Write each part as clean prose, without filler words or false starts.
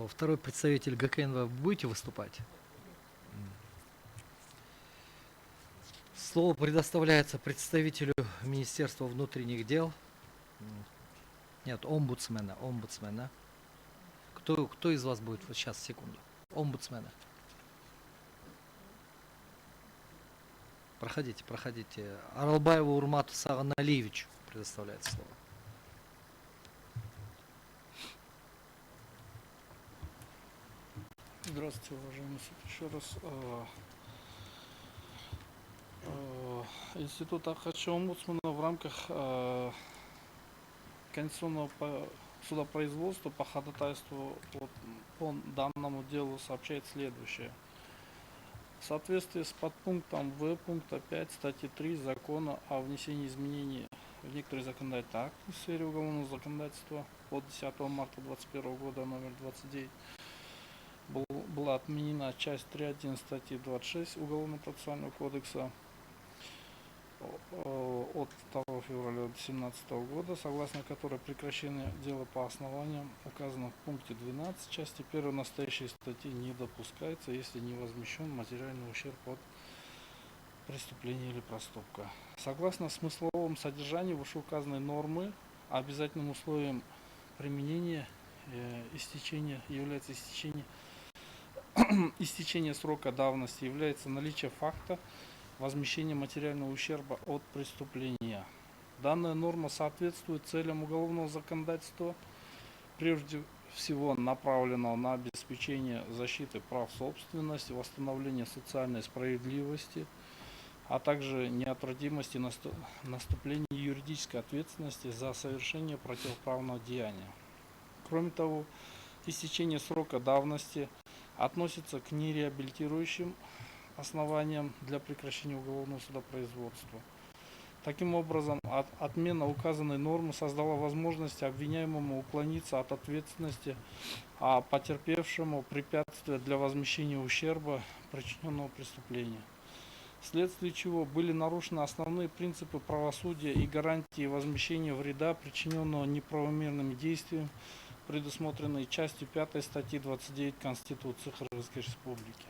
Второй представитель ГКНВ, будете выступать? Слово предоставляется представителю Министерства внутренних дел. Нет, омбудсмена. Кто из вас будет? Вот сейчас, секунду. Омбудсмена. Проходите. Аралбаеву Урмату Саганалиевичу предоставляется слово. Здравствуйте, уважаемый суд. Еще раз. Институт Ахача омбудсмена в рамках конституционного судопроизводства по ходатайству по данному делу сообщает следующее. В соответствии с подпунктом В пункта 5 статьи 3 Закона о внесении изменений в некоторые законодательные акты в сфере уголовного законодательства от 10 марта 2021 года номер 29 была отменена часть 3.1 статьи 26 Уголовно-процессуального кодекса от 2 февраля 2017 года, согласно которой прекращение дела по основаниям, указанным в пункте 12 части 1 настоящей статьи, не допускается, если не возмещен материальный ущерб от преступления или проступка. Согласно смысловому содержанию вышеуказанной нормы, обязательным условием применения является истечение срока давности, является наличие факта возмещения материального ущерба от преступления. Данная норма соответствует целям уголовного законодательства, прежде всего направленного на обеспечение защиты прав собственности, восстановления социальной справедливости, а также неотвратимости наступления юридической ответственности за совершение противоправного деяния. Кроме того, истечение срока давности относится к нереабилитирующим основаниям для прекращения уголовного судопроизводства. Таким образом, отмена указанной нормы создала возможность обвиняемому уклониться от ответственности, а потерпевшему препятствия для возмещения ущерба, причиненного преступления. Вследствие чего были нарушены основные принципы правосудия и гарантии возмещения вреда, причиненного неправомерным действием, предусмотренные частью 5 статьи 29 Конституции Кыргызской Республики.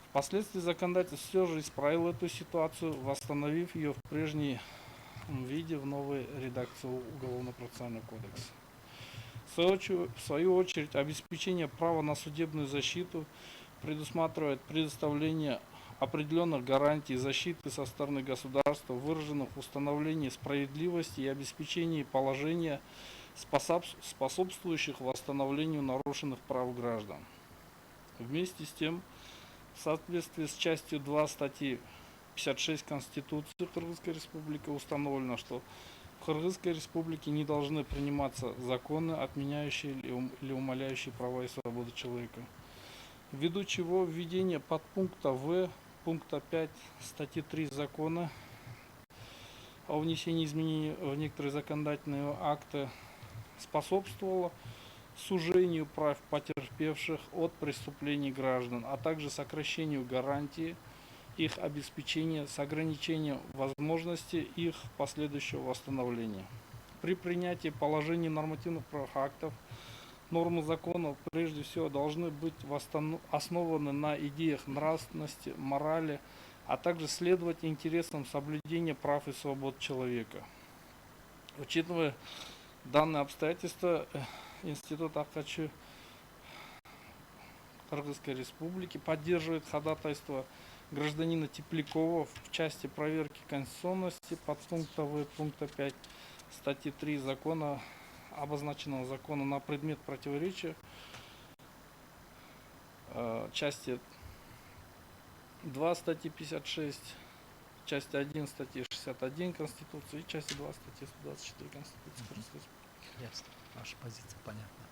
Впоследствии законодатель все же исправил эту ситуацию, восстановив ее в прежнем виде в новой редакции Уголовно-процессуального кодекса. В свою очередь, обеспечение права на судебную защиту предусматривает предоставление определенных гарантий защиты со стороны государства, выраженных в установлении справедливости и обеспечении положения, способствующих восстановлению нарушенных прав граждан. Вместе с тем, в соответствии с частью 2 статьи 56 Конституции Кыргызской Республики установлено, что в Кыргызской Республике не должны приниматься законы, отменяющие или умаляющие права и свободы человека. Ввиду чего введение подпункта В пункта 5 статьи 3 Закона о внесении изменений в некоторые законодательные акты способствовало сужению прав потерпевших от преступлений граждан, а также сокращению гарантии их обеспечения с ограничением возможности их последующего восстановления. При принятии положений нормативных правовых актов нормы закона прежде всего должны быть основаны на идеях нравственности, морали, а также следовать интересам соблюдения прав и свобод человека. Учитывая данные обстоятельства, Институт Ахача Кыргызской Республики поддерживает ходатайство гражданина Теплякова в части проверки конституционности подпункта В пункта 5 статьи 3 закона, обозначенного закона, на предмет противоречия части 2 статьи 56, части 1 статьи 61 Конституции и части 2 статьи 124 Конституции Кыргызской Республики. Ясно. Ваша позиция понятна.